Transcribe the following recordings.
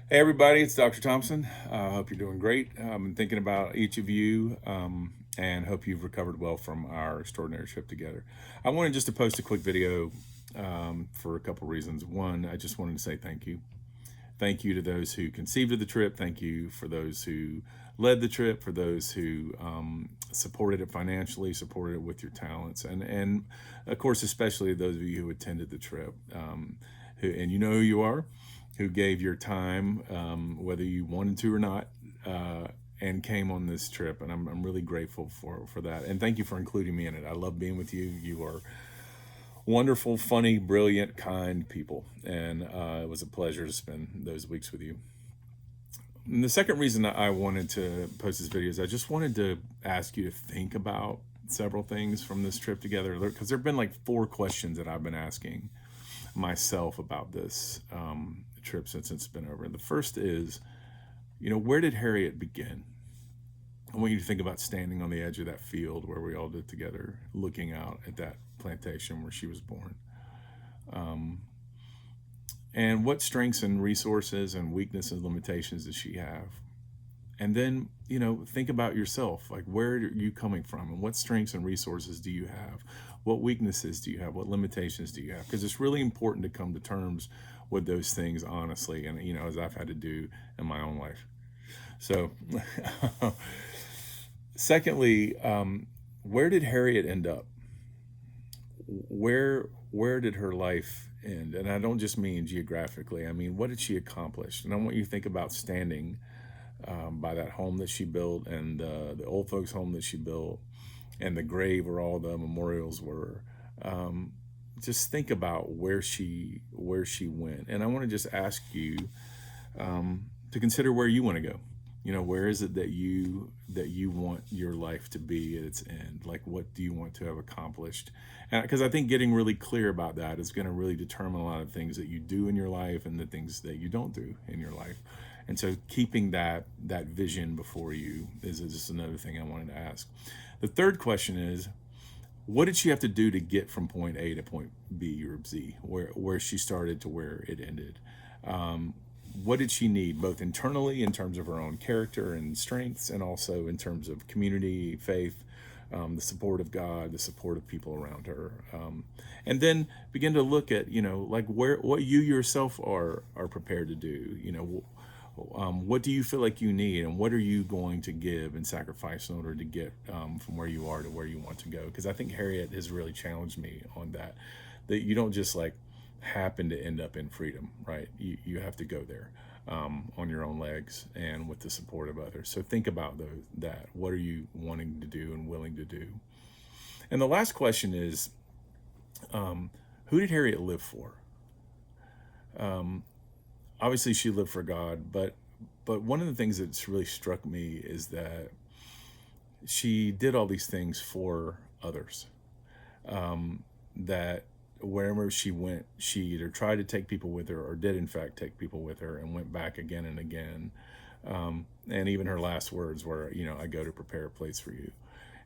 Hey everybody, it's Dr. Thompson. I hope you're doing great. I've been thinking about each of you and hope you've recovered well from our extraordinary trip together. I wanted just to post a quick video for a couple reasons. One, I just wanted to say thank you. Thank you to those who conceived of the trip. Thank you for those who led the trip, for those who supported it financially, supported it with your talents, and of course, especially those of you who attended the trip. And you know who you are, who gave your time, whether you wanted to or not, and came on this trip. And I'm really grateful for that. And thank you for including me in it. I love being with you. You are wonderful, funny, brilliant, kind people. And it was a pleasure to spend those weeks with you. And the second reason that I wanted to post this video is I just wanted to ask you to think about several things from this trip together, because there have been like 4 questions that I've been asking myself about this trip since it's been over. The first is, where did Harriet begin? I want you to think about standing on the edge of that field where we all did together, looking out at that plantation where she was born. And what strengths and resources and weaknesses and limitations does she have? And then, think about yourself. Like, where are you coming from? And what strengths and resources do you have? What weaknesses do you have? What limitations do you have? Because it's really important to come to terms with those things honestly. And, as I've had to do in my own life. So, secondly, where did Harriet end up? Where did her life end? And I don't just mean geographically. I mean, what did she accomplish? And I want you to think about standing by that home that she built, and the old folks' home that she built, and the grave where all the memorials were. Just think about where she went. And I want to just ask you to consider where you want to go. Where is it that you want your life to be at its end? Like, what do you want to have accomplished? And because I think getting really clear about that is going to really determine a lot of things that you do in your life and the things that you don't do in your life. And so keeping that vision before you is just another thing I wanted to ask. The third question is, what did she have to do to get from point A to point B or Z, where she started to where it ended? What did she need, both internally in terms of her own character and strengths, and also in terms of community, faith, the support of God, the support of people around her, and then begin to look at, like what you yourself are prepared to do. What do you feel like you need, and what are you going to give and sacrifice in order to get from where you are to where you want to go? Because I think Harriet has really challenged me on that you don't just like happen to end up in freedom, right? You have to go there on your own legs and with the support of others. So think about that. What are you wanting to do and willing to do? And the last question is, who did Harriet live for? Obviously she lived for God, but one of the things that's really struck me is that she did all these things for others. That wherever she went, she either tried to take people with her or did in fact take people with her and went back again and again. And even her last words were, I go to prepare a place for you.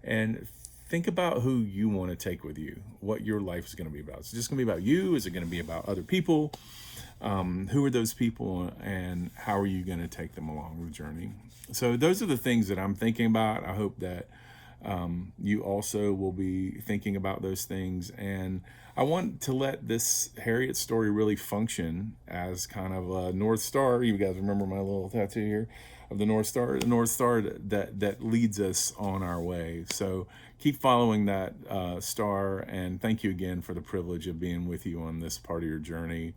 And think about who you want to take with you, what your life is going to be about. Is it just going to be about you? Is it going to be about other people? Who are those people, and how are you going to take them along the journey? So those are the things that I'm thinking about. I hope that you also will be thinking about those things. And I want to let this Harriet story really function as kind of a North Star. You guys remember my little tattoo here of the North Star that leads us on our way. So keep following that star. And thank you again for the privilege of being with you on this part of your journey.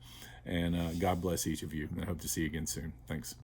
And God bless each of you. And I hope to see you again soon. Thanks.